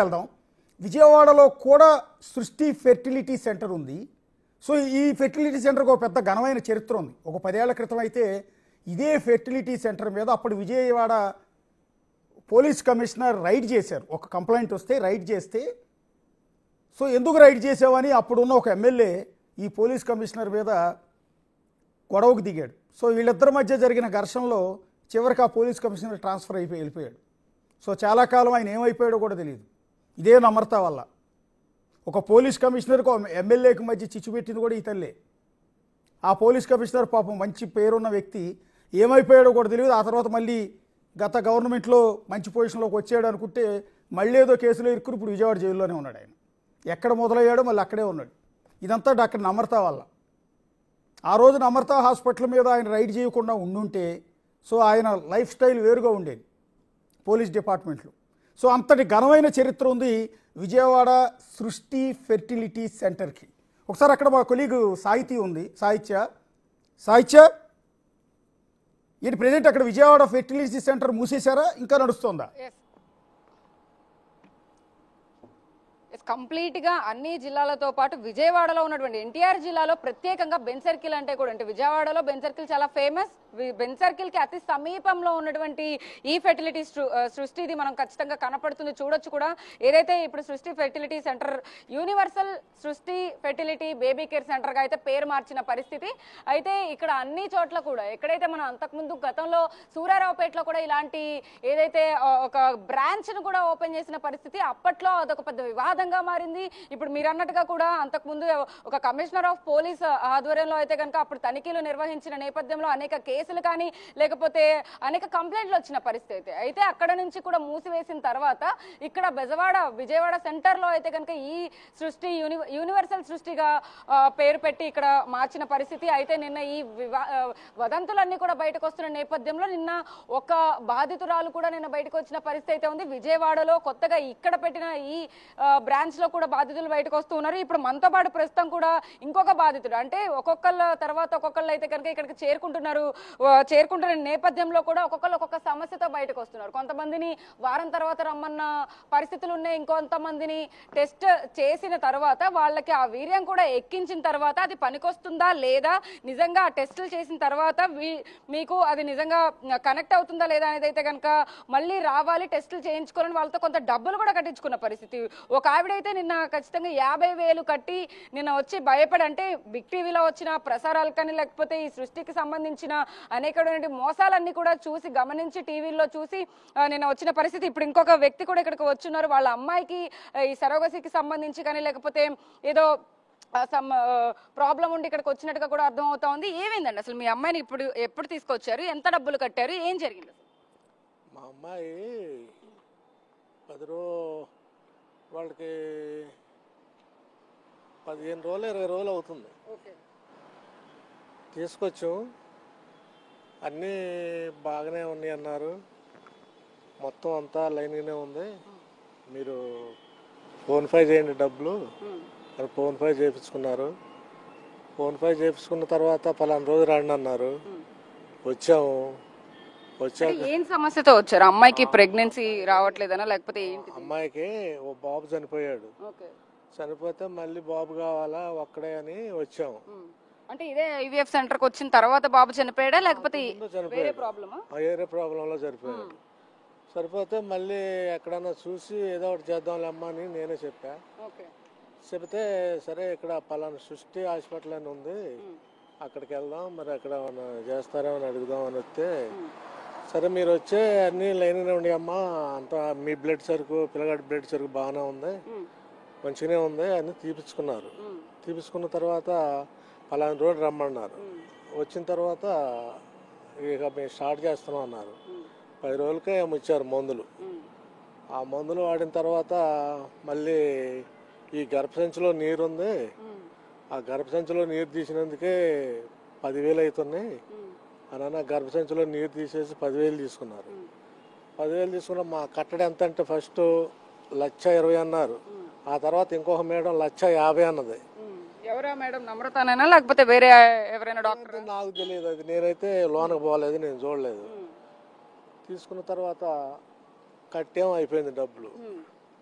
వెళ్దాం. విజయవాడలో కూడా సృష్టి ఫెర్టిలిటీ సెంటర్ ఉంది. సో ఈ ఫెర్టిలిటీ సెంటర్కి ఒక పెద్ద ఘనమైన చరిత్ర ఉంది. ఒక 10 ఏళ్ల క్రితం అయితే ఇదే ఫెర్టిలిటీ సెంటర్ మీద అప్పుడు విజయవాడ పోలీస్ కమిషనర్ రైడ్ చేశారు. ఒక కంప్లైంట్ వస్తే రైడ్ చేస్తే, సో ఎందుకు రైడ్ చేసావని అప్పుడున్న ఒక ఎమ్మెల్యే ఈ పోలీస్ కమిషనర్ మీద గొడవకు దిగాడు. సో వీళ్ళిద్దరి మధ్య జరిగిన ఘర్షణలో చివరికి ఆ పోలీస్ కమిషనర్ ట్రాన్స్ఫర్ అయిపోయి వెళ్ళిపోయాడు. సో చాలా కాలం ఆయన ఏమైపోయాడో కూడా తెలియదు. ఇదే నమ్రత వల్ల ఒక పోలీస్ కమిషనర్కు ఎమ్మెల్యేకి మధ్య చిచ్చు పెట్టింది కూడా ఈ తల్లే. ఆ పోలీస్ కమిషనర్ పాపం మంచి పేరున్న వ్యక్తి ఏమైపోయాడో కూడా తెలియదు. ఆ తర్వాత మళ్ళీ గత గవర్నమెంట్లో మంచి పొజిషన్లోకి వచ్చాడు అనుకుంటే మళ్ళీ ఏదో కేసులో ఇరుక్కుని ఇప్పుడు విజయవాడ జైల్లోనే ఉన్నాడు. ఆయన ఎక్కడ మొదలయ్యాడో మళ్ళీ అక్కడే ఉన్నాడు. ఇదంతా డాక్టర్ నమ్రత వల్ల. ఆ రోజు నమ్రత హాస్పిటల్ మీద ఆయన రైడ్ చేయకుండా ఉండుంటే సో ఆయన లైఫ్ స్టైల్ వేరుగా ఉండేది పోలీస్ డిపార్ట్మెంట్లో. సో అంతటి ఘనమైన చరిత్ర ఉంది విజయవాడ సృష్టి ఫెర్టిలిటీ సెంటర్కి. ఒకసారి అక్కడ మా కొలీగ్ సాహితీ ఉంది, సాహిత్య ఏంటి ప్రెజెంట్ అక్కడ విజయవాడ ఫెర్టిలిటీ సెంటర్ మూసేశారా, ఇంకా నడుస్తుందా? కంప్లీట్గా అన్ని జిల్లాలతో పాటు విజయవాడలో ఉన్నటువంటి ఎన్టీఆర్ జిల్లాలో ప్రత్యేకంగా బెన్ సర్కిల్ అంటే కూడా, అంటే విజయవాడలో బెన్ సర్కిల్ చాలా ఫేమస్. బెన్ సర్కిల్ కి అతి సమీపంలో ఉన్నటువంటి ఈ ఫెర్టిలిటీ సృష్టి ఇది మనం ఖచ్చితంగా కనపడుతుంది, చూడొచ్చు కూడా. ఏదైతే ఇప్పుడు సృష్టి ఫెర్టిలిటీ సెంటర్ యూనివర్సల్ సృష్టి ఫెర్టిలిటీ బేబీ కేర్ సెంటర్ గా అయితే పేరు మార్చిన పరిస్థితి. అయితే ఇక్కడ అన్ని చోట్ల కూడా ఎక్కడైతే మనం అంతకుముందు గతంలో సూర్యారావుపేటలో కూడా ఇలాంటి ఏదైతే ఒక బ్రాంచ్ ను కూడా ఓపెన్ చేసిన పరిస్థితి, అప్పట్లో అదొక పెద్ద వివాదంగా మారింది. ఇప్పుడు మీరు అన్నట్టుగా కూడా అంతకుముందు ఒక కమిషనర్ ఆఫ్ పోలీస్ ఆధ్వర్యంలో అయితే కనుక అప్పుడు తనిఖీలు నిర్వహించిన నేపథ్యంలో అనేక కేసులు కానీ లేకపోతే అనేక కంప్లైంట్లు వచ్చిన పరిస్థితి. అయితే అక్కడ నుంచి కూడా మూసివేసిన తర్వాత ఇక్కడ విజయవాడ సెంటర్ లో అయితే కనుక ఈ సృష్టి యూనివర్సల్ సృష్టిగా పేరు పెట్టి ఇక్కడ మార్చిన పరిస్థితి. అయితే నిన్న ఈ వదంతులన్నీ కూడా బయటకు వస్తున్న నేపథ్యంలో నిన్న ఒక బాధితురాలు కూడా నిన్న బయటకు వచ్చిన పరిస్థితి అయితే ఉంది. విజయవాడలో కొత్తగా ఇక్కడ పెట్టిన ఈ బ్రాంచ్ లో కూడా బాధితులు బయటకు వస్తూ ఉన్నారు. ఇప్పుడు మనతో పాటు ప్రస్తుతం కూడా ఇంకొక బాధితుడు, అంటే ఒక్కొక్కళ్ళ తర్వాత ఒక్కొక్కళ్ళు అయితే కనుక ఇక్కడికి చేరుకుంటున్న నేపథ్యంలో కూడా ఒక్కొక్క సమస్యతో బయటకు వస్తున్నారు. కొంతమందిని వారం తర్వాత రమ్మన్న పరిస్థితులు ఉన్నాయి, ఇంకొంతమందిని టెస్ట్ చేసిన తర్వాత వాళ్ళకి ఆ వీర్యం కూడా ఎక్కించిన తర్వాత అది పనికొస్తుందా లేదా, నిజంగా ఆ టెస్టులు చేసిన తర్వాత మీకు అది నిజంగా కనెక్ట్ అవుతుందా లేదా అనేది అయితే కనుక మళ్ళీ రావాలి టెస్టులు చేయించుకోవాలని వాళ్ళతో కొంత డబ్బులు కూడా కట్టించుకున్న పరిస్థితి. ఒక ఆవిడైతే నిన్న ఖచ్చితంగా 50,000 కట్టి నిన్న వచ్చి భయపడి, అంటే బిగ్ టీవీలో వచ్చిన ప్రసారాలు కానీ లేకపోతే ఈ సృష్టికి సంబంధించిన అనేకమైన మోసాలన్నీ కూడా గమనించి టీవీల్లో చూసి నిన్న వచ్చిన పరిస్థితి. ఇప్పుడు ఇంకొక వ్యక్తి కూడా ఇక్కడికి వచ్చున్నారు. వాళ్ళ అమ్మాయికి ఈ సరోగసికి సంబంధించి కానీ లేకపోతే ఏదో ప్రాబ్లం ఉండి ఇక్కడికి వచ్చినట్టుగా కూడా అర్థం అవుతా ఉంది. ఏమైందండి అసలు మీ అమ్మాయిని ఎప్పుడు తీసుకొచ్చారు, ఎంత డబ్బులు కట్టారు, ఏం జరిగింది? మా అమ్మాయి వాళ్ళకి 15 రోజులు 20 రోజులు అవుతుంది. తీసుకొచ్చాం, అన్నీ బాగానే ఉన్నాయి అన్నారు. మొత్తం అంతా లైన్గానే ఉంది, మీరు ఫోన్పే చేయండి డబ్బులు అని ఫోన్పే చేయించుకున్నారు. ఫోన్పే చేయించుకున్న తర్వాత పలానా రోజు రండి అన్నారు. వచ్చాము. ఏం సమస్యతో వచ్చారు? అమ్మాయికి ప్రెగ్నెన్సీ రావట్లేదనా లేకపోతే ఏంటి? అమ్మాయికి ఓ బాబు చనిపోయాడు. చనిపోతే మళ్ళీ బాబు కావాలా ఒక్కడే అని వచ్చాము. అంటే ఇదే ఐవీఎఫ్ సెంటర్ కి వచ్చిన తర్వాత బాబు చనిపోయాడా లేకపోతే వేరే ప్రాబ్లంలో చనిపోయాడు. సరిపోతే మళ్ళీ ఎక్కడన్నా చూసి ఏదో ఒకటి చేద్దాంలే అమ్మా అని నేనే చెప్పా. చెప్తే సరే ఇక్కడ పలానా సృష్టి హాస్పిటల్ అని ఉంది, అక్కడికి వెళ్దాం, మరి అక్కడ చేస్తారేమో అని అడుగుదాం అని వస్తే, సరే మీరు వచ్చే అన్ని లైన్గానే ఉండి అమ్మా, అంతా మీ బ్లడ్ సరుకు పిల్లగాడి బ్లడ్ సరుకు బాగానే ఉంది, మంచిగానే ఉంది అని తీపించుకున్నారు. తీపించుకున్న తర్వాత పలానా రోజు రమ్మన్నారు. వచ్చిన తర్వాత ఇక మేము స్టార్ట్ చేస్తున్నాం అన్నారు. 10 రోజులకే ఇచ్చారు మందులు. ఆ మందులు వాడిన తర్వాత మళ్ళీ ఈ గర్భసంచిలో నీరు ఉంది, ఆ గర్భసంచిలో నీరు తీసినందుకే 10,000 అవుతున్నాయి అని గర్భసంచిలో నీరు తీసేసి 10,000 తీసుకున్నారు. 10,000 తీసుకున్న మా కట్టడ ఎంత అంటే ఫస్ట్ 1,20,000 అన్నారు. ఆ తర్వాత ఇంకొక మేడం 1,50,000 అన్నది. ఎవరా మేడం, నమ్రతనేనా లేకపోతే వేరే ఎవరైనా డాక్టర్? నాకు తెలియదు, అది నేనైతే లోనకు పోలేదు, నేను చూడలేదు. తీసుకున్న తర్వాత కట్టేం అయిపోయింది డబ్బులు.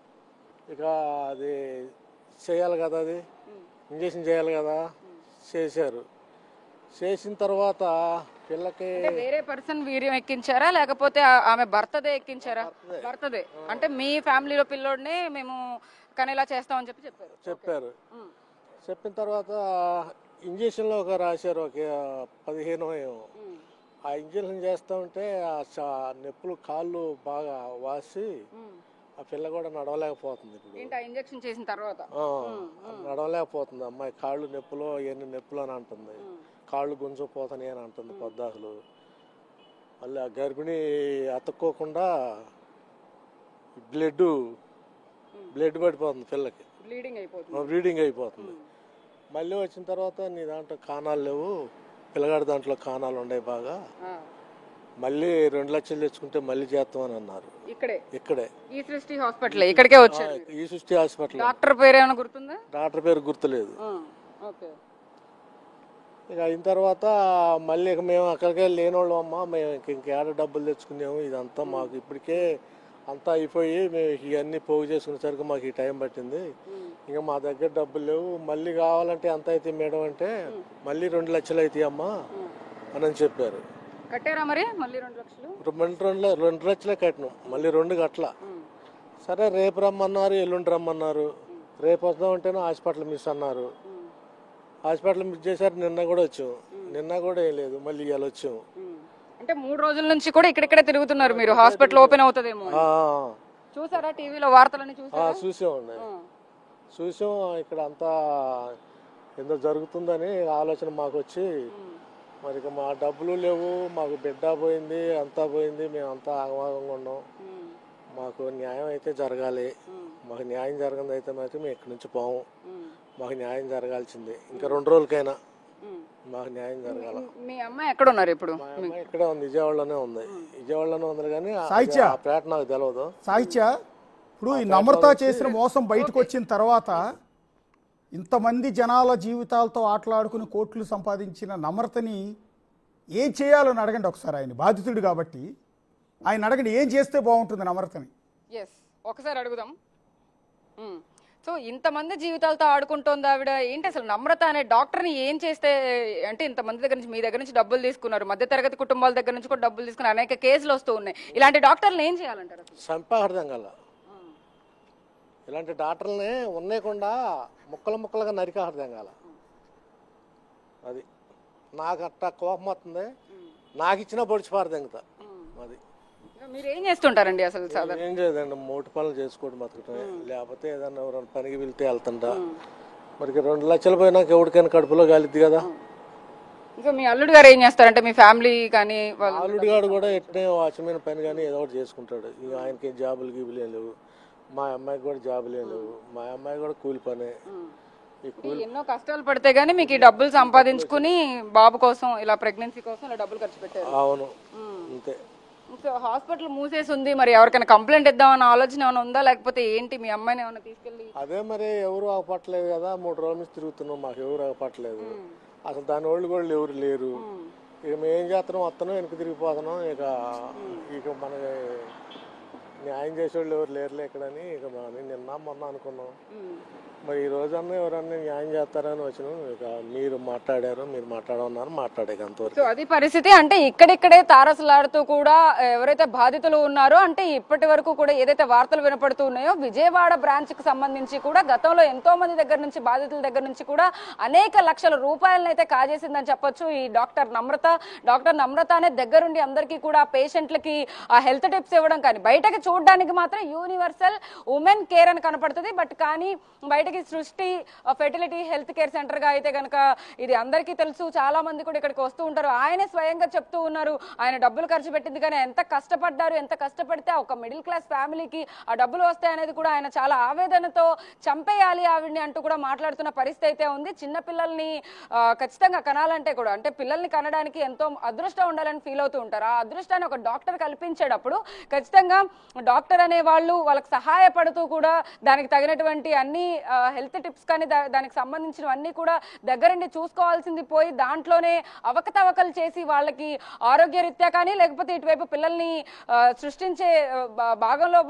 ఇక అది చేయాలి కదా, అది ఇంజక్షన్ చేయాలి కదా, చేశారు. చేసిన తర్వాత పిల్లకి వేరే పర్సన్ వీర్యం ఎక్కించారా లేకపోతే ఆమె భర్తదే ఎక్కించారా? భర్తదే. అంటే మీ ఫ్యామిలీలో పిల్లోడిని మేము కనేలా చేస్తామని చెప్పారు. చెప్పిన తర్వాత ఇంజక్షన్లో ఒక రాశారు, ఒక 15 ఏమో. ఆ ఇంజక్షన్ చేస్తా ఉంటే ఆ నొప్పులు కాళ్ళు బాగా వాసి ఆ పిల్ల కూడా నడవలేకపోతుంది. ఇప్పుడు ఇంజక్షన్ చేసిన తర్వాత నడవలేకపోతుంది అమ్మాయి. కాళ్ళు నొప్పులు, ఎన్ని నొప్పులు అని అంటుంది. కాళ్ళు గుంజుకుపోతాయి అని అంటుంది పొద్దాకులు. మళ్ళీ ఆ గర్భిణి అతుక్కోకుండా బ్లడ్ పడిపోతుంది పిల్లకి, బ్లీడింగ్ అయిపోతుంది. మళ్ళీ వచ్చిన తర్వాత నీ దాంట్లో కాణాలు లేవు, పిల్లగాడి దాంట్లో కాణాలు ఉన్నాయి బాగా, మళ్ళీ 2 లక్షలు తెచ్చుకుంటే మళ్ళీ చేస్తామని అన్నారు. ఇక్కడే ఈ సృష్టి హాస్పిటల్ ఇక్కడికే వచ్చారు. ఈ సృష్టి హాస్పిటల్. డాక్టర్ పేరు ఏమైనా గుర్తుందా? డాక్టర్ పేరు గుర్తులేదు. ఇక అయిన తర్వాత మళ్ళీ ఇక మేము అక్కడికే లేనోళ్ళం అమ్మ, మేము ఇంకేడ డబ్బులు తెచ్చుకున్నాము, ఇదంతా మాకు ఇప్పటికే అంతా అయిపోయి మేము ఇవన్నీ పోగు చేసుకునేసరికి మాకు ఈ టైం పట్టింది, ఇంకా మా దగ్గర డబ్బులు లేవు, మళ్ళీ కావాలంటే ఎంత అయితే మేడం అంటే మళ్ళీ 2 లక్షలు అవుతాయి అమ్మా అని చెప్పారు. కట్టారా మరి? మళ్ళీ 2 లక్షలు? 2 లక్షలే కట్టినాం, మళ్ళీ 2 గట్ల. సరే రేపు రమ్మన్నారు, ఎల్లుండి రమ్మన్నారు. రేపు వద్దామంటేనే హాస్పిటల్ మిస్ అన్నారు. హాస్పిటల్ మిస్ చేశారు. నిన్న కూడా వచ్చాము, నిన్న కూడా ఏం లేదు, మళ్ళీ ఇవాళ వచ్చాము. అంటే 3 రోజుల నుంచి కూడా ఇక్కడిక్కడే తిరుగుతున్నారు మీరు. హాస్పిటల్ ఓపెన్ అవుతుందేమో చూసారా? టీవీలో వార్తలన్నీ చూసాం. ఇక్కడ అంతా ఏదో జరుగుతుందని ఆలోచన మాకు వచ్చి, మరి మా డబ్బులు లేవు, మాకు బిడ్డ పోయింది, అంతా పోయింది, మేము అంతా ఆగమాగంగా ఉన్నాం, మాకు న్యాయం అయితే జరగాలి, మాకు న్యాయం జరగదు అయితే మాత్రం మేము ఇక్కడి నుంచి పోము, మాకు న్యాయం జరగాల్సిందే, ఇంకా 2 రోజులకైనా మాకు న్యాయం జరగాల. మీ అమ్మాయి ఎక్కడ ఉన్నారు ఇప్పుడు? మా అమ్మాయి ఇక్కడే ఉంది, విజయవాడలోనే ఉంది కానీ ఆ పేట నాకు తెలియదు. సాహిత్య, ఇప్పుడు ఈ నమ్రత చేసిన మోసం బయటకు వచ్చిన తర్వాత ఇంతమంది జనాల జీవితాలతో ఆటలాడుకుని కోట్లు సంపాదించిన నమ్రతని ఏం చేయాలని అడగండి ఒకసారి. ఆయన బాధితుడు కాబట్టి ఆయన అడగండి, ఏం చేస్తే బాగుంటుంది నమ్రతని? ఒకసారి అడుగుదాం. సో ఇంతమంది జీవితాలతో ఆడుకుంటోంది ఆవిడ. ఏంటి అసలు నమ్రత అనే డాక్టర్ని ఏం చేస్తే, అంటే ఇంతమంది దగ్గర నుంచి, మీ దగ్గర నుంచి డబ్బులు తీసుకున్నారు, మధ్యతరగతి కుటుంబాల దగ్గర నుంచి కూడా డబ్బులు తీసుకున్నారు, అనేక కేసులు వస్తూ ఉన్నాయి. ఇలాంటి డాక్టర్లు ఏం చేయాలంటారు? చంపేహర్థం కల ఇలాంటి డాక్టర్లని ఉన్నకుండా ముక్కలుగా నరికేహర్థం కాల. అది నాకు అట్లా కోపం వస్తుంది, నాకు ఇచ్చిన పొడిచిపారు తెంగుతా. అది మీరు ఏం చేస్తుంటారండి అసలు? ఏం చేయదండి, మోటి పనులు చేసుకోవడం బతుకటమే, లేకపోతే ఏదన్నా ఎవరైనా పనికి వెళ్తే వెళ్తుంటా. మరి 2 లక్షలు పోయినాక ఎవరికైనా కడుపులో కాలిద్ది కదా. ఇంకా మీ అల్లుడు గారు ఏం చేస్తారంటే మీ ఫ్యామిలీ కానీ? అల్లుడు గారు కూడా ఎట్నే వాచ్మెన్ పని కానీ ఏదో ఒకటి చేసుకుంటాడు. ఇక ఆయనకి జాబులు గీబులు ఏం లేవు, మా అమ్మాయికి కూడా జాబులు ఏం లేవు, మా అమ్మాయి కూడా కూలి పనే. ఎన్నో కష్టాలు పడితే గానీ మీకు ఈ డబ్బులు సంపాదించుకుని బాబు కోసం, ఇలా ప్రెగ్నెన్సీ కోసం ఇలా డబ్బులు ఖర్చు పెట్టారు. అవును, అంతే. సో హాస్పిటల్ మూసేసి ఉంది, మరి ఎవరికైనా కంప్లైంట్ ఇద్దామన్న ఆలోచన ఏమైనా ఉందా, లేకపోతే ఏంటి మీ అమ్మాయిని ఏమైనా తీసుకెళ్ళి? అదే మరి ఎవరు ఆగపట్టలేదు కదా, 3 రోజుల నుంచి తిరుగుతున్నాం, మాకు ఎవరు ఆగపట్టలేదు అసలు. దాని వాళ్ళు కూడా ఎవరు లేరు. ఇక మేం చేస్తున్నాం, వస్తున్నాం, వెనక్కి తిరిగిపోతున్నాం. ఇక మన న్యాయం చేసేవాళ్ళు ఎవరు లేరులే ఇక్కడని ఇక నిన్న మొన్న అనుకున్నాం. మరి ఈ రోజన్నా ఎవరన్నా న్యాయం చేస్తారని వచ్చినాం. ఇక మీరు మాట్లాడారు, మీరు మాట్లాడమన్నారు, మాట్లాడాక అంతవరకు. సో అది పరిస్థితి. అంటే ఇక్కడిక్కడే తారసలాడుతూ కూడా ఎవరైతే బాధితులు ఉన్నారో, అంటే ఇప్పటి వరకు కూడా ఏదైతే వార్తలు వినపడుతూ ఉన్నాయో, విజయవాడ బ్రాంచ్ కి సంబంధించి కూడా గతంలో ఎంతో మంది దగ్గర నుంచి, బాధితుల దగ్గర నుంచి కూడా అనేక లక్షల రూపాయలను అయితే కాజేసిందని చెప్పొచ్చు ఈ డాక్టర్ నమ్రత. డాక్టర్ నమ్రత అనే దగ్గరుండి అందరికీ కూడా పేషెంట్లకి ఆ హెల్త్ టిప్స్ ఇవ్వడం కానీ, బయటకి చూడడానికి మాత్రం యూనివర్సల్ ఉమెన్ కేర్ అని కనపడుతుంది. బట్ కానీ బయటకి సృష్టి ఫెర్టిలిటీ హెల్త్ కేర్ సెంటర్ గా అయితే కనుక ఇది అందరికీ తెలుసు. చాలా మంది కూడా ఇక్కడికి వస్తూ ఉంటారు. ఆయనే స్వయంగా చెప్తూ ఉన్నారు, ఆయన డబ్బులు ఖర్చు పెట్టింది కానీ ఎంత కష్టపడ్డారు, ఎంత కష్టపడితే ఒక మిడిల్ క్లాస్ ఫ్యామిలీకి ఆ డబ్బులు వస్తాయి అనేది కూడా ఆయన చాలా ఆవేదనతో చంపేయాలి ఆవిడ్ని అంటూ కూడా మాట్లాడుతున్న పరిస్థితి అయితే ఉంది. చిన్న పిల్లల్ని ఖచ్చితంగా కనాలంటే కూడా, అంటే పిల్లల్ని కనడానికి ఎంతో అదృష్టం ఉండాలని ఫీల్ అవుతూ ఉంటారు. ఆ అదృష్టాన్ని ఒక డాక్టర్ కల్పించేటప్పుడు ఖచ్చితంగా డాక్టర్ అనే వాళ్ళు వాళ్ళకి సహాయపడుతూ కూడా దానికి తగినటువంటి అన్ని హెల్త్ టిప్స్ కానీ దానికి సంబంధించినవన్నీ కూడా దగ్గరుండి చూసుకోవాల్సింది పోయి దాంట్లోనే అవకతవకలు చేసి వాళ్ళకి ఆరోగ్యరీత్యా కానీ లేకపోతే ఇటువైపు పిల్లల్ని సృష్టించే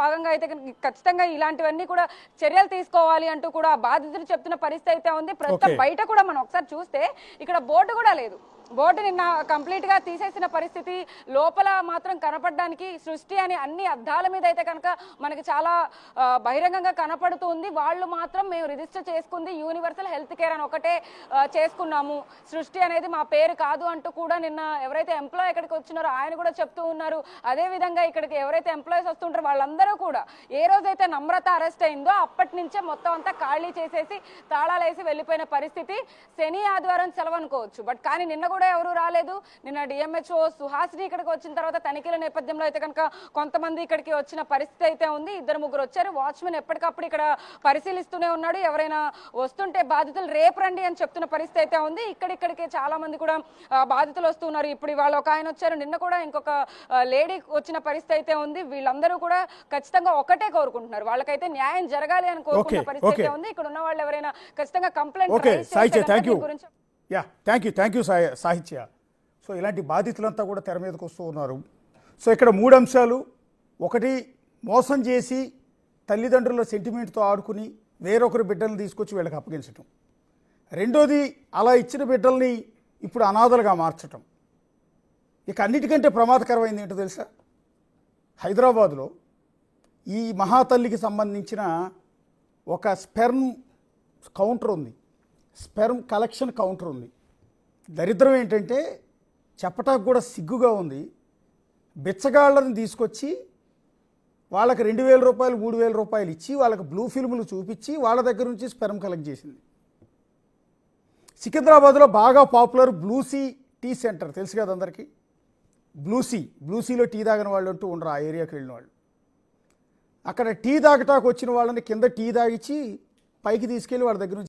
భాగంగా అయితే ఖచ్చితంగా ఇలాంటివన్నీ కూడా చర్యలు తీసుకోవాలి అంటూ కూడా బాధితులు చెప్తున్న పరిస్థితి అయితే ఉంది. ప్రస్తుతం బయట కూడా మనం ఒకసారి చూస్తే ఇక్కడ బోర్డు కూడా లేదు. బోర్డు నిన్న కంప్లీట్ గా తీసేసిన పరిస్థితి. లోపల మాత్రం కనపడడానికి సృష్టి అని అన్ని అద్దాల మీద అయితే కనుక మనకి చాలా బహిరంగంగా కనపడుతుంది. వాళ్ళు మాత్రం మేము రిజిస్టర్ చేసుకుంది యూనివర్సల్ హెల్త్ కేర్ అని ఒకటే చేసుకున్నాము, సృష్టి అనేది మా పేరు కాదు అంటూ కూడా నిన్న ఎవరైతే ఎంప్లాయ్ ఇక్కడికి వచ్చినారో ఆయన కూడా చెప్తూ ఉన్నారు. అదే విధంగా ఇక్కడికి ఎవరైతే ఎంప్లాయీస్ వస్తుంటారో వాళ్ళందరూ కూడా ఏ రోజైతే నమ్రత అరెస్ట్ అయిందో అప్పటి నుంచే మొత్తం అంతా ఖాళీ చేసేసి తాళాలేసి వెళ్ళిపోయిన పరిస్థితి. శని ఆదివారం సెలవు అనుకోవచ్చు, బట్ కానీ నిన్న కూడా ఎవరు రాలేదు. నిన్న డిఎంహెచ్ఓ సుహాసిని ఇక్కడికి వచ్చిన తర్వాత తనిఖీల నేపథ్యంలో అయితే కనుక కొంతమంది ఇక్కడికి వచ్చిన పరిస్థితి అయితే ఉంది. 2-3 వచ్చారు. వాచ్మెన్ ఎప్పటికప్పుడు ఇక్కడ పరిశీలిస్తూనే ఉన్నాడు. ఎవరైనా వస్తుంటే బాధితులు రేపు రండి అని చెప్తున్న పరిస్థితి అయితే ఉంది. ఇక్కడికే చాలా మంది కూడా బాధితులు వస్తున్నారు. ఇప్పుడు ఇవాళ ఒక ఆయన వచ్చారు, నిన్న కూడా ఇంకొక లేడీ వచ్చిన పరిస్థితి అయితే ఉంది. వీళ్ళందరూ కూడా ఖచ్చితంగా ఒకటే కోరుకుంటున్నారు, వాళ్ళకైతే న్యాయం జరగాలి అని కోరుకున్న పరిస్థితి అయితే ఉంది. ఇక్కడ ఉన్న వాళ్ళు ఎవరైనా ఖచ్చితంగా కంప్లైంట్ గురించి థ్యాంక్ యూ సాహిత్య. సో ఇలాంటి బాధితులంతా కూడా తెర మీదకి వస్తూ ఉన్నారు. సో ఇక్కడ 3 అంశాలు. ఒకటి, మోసం చేసి తల్లిదండ్రుల సెంటిమెంట్తో ఆడుకుని వేరొకరి బిడ్డలను తీసుకొచ్చి వీళ్ళకి అప్పగించటం. రెండోది, అలా ఇచ్చిన బిడ్డల్ని ఇప్పుడు అనాథలుగా మార్చటం. ఇక అన్నిటికంటే ప్రమాదకరమైంది ఏంటో తెలుసా? హైదరాబాదులో ఈ మహాతల్లికి సంబంధించిన ఒక స్పెర్మ్ కౌంటర్ ఉంది, స్పెర్మ్ కలెక్షన్ కౌంటర్ ఉంది. దరిద్రం ఏంటంటే చెప్పటానికి కూడా సిగ్గుగా ఉంది. బిచ్చగాళ్ళని తీసుకొచ్చి వాళ్ళకి 2,000 రూపాయలు 3,000 రూపాయలు ఇచ్చి వాళ్ళకి బ్లూ ఫిల్ములు చూపించి వాళ్ళ దగ్గర నుంచి స్పెర్మ్ కలెక్ట్ చేసింది. సికింద్రాబాద్లో బాగా పాపులర్ బ్లూసీ టీ సెంటర్ తెలుసు కదా అందరికీ. బ్లూసీలో టీ తాగిన వాళ్ళు అంటూ ఉండరు ఆ ఏరియాకి వెళ్ళిన వాళ్ళు. అక్కడ టీ తాగటానికి వచ్చిన వాళ్ళని కింద టీ తాగిచ్చి పైకి తీసుకెళ్ళి వాళ్ళ దగ్గర నుంచి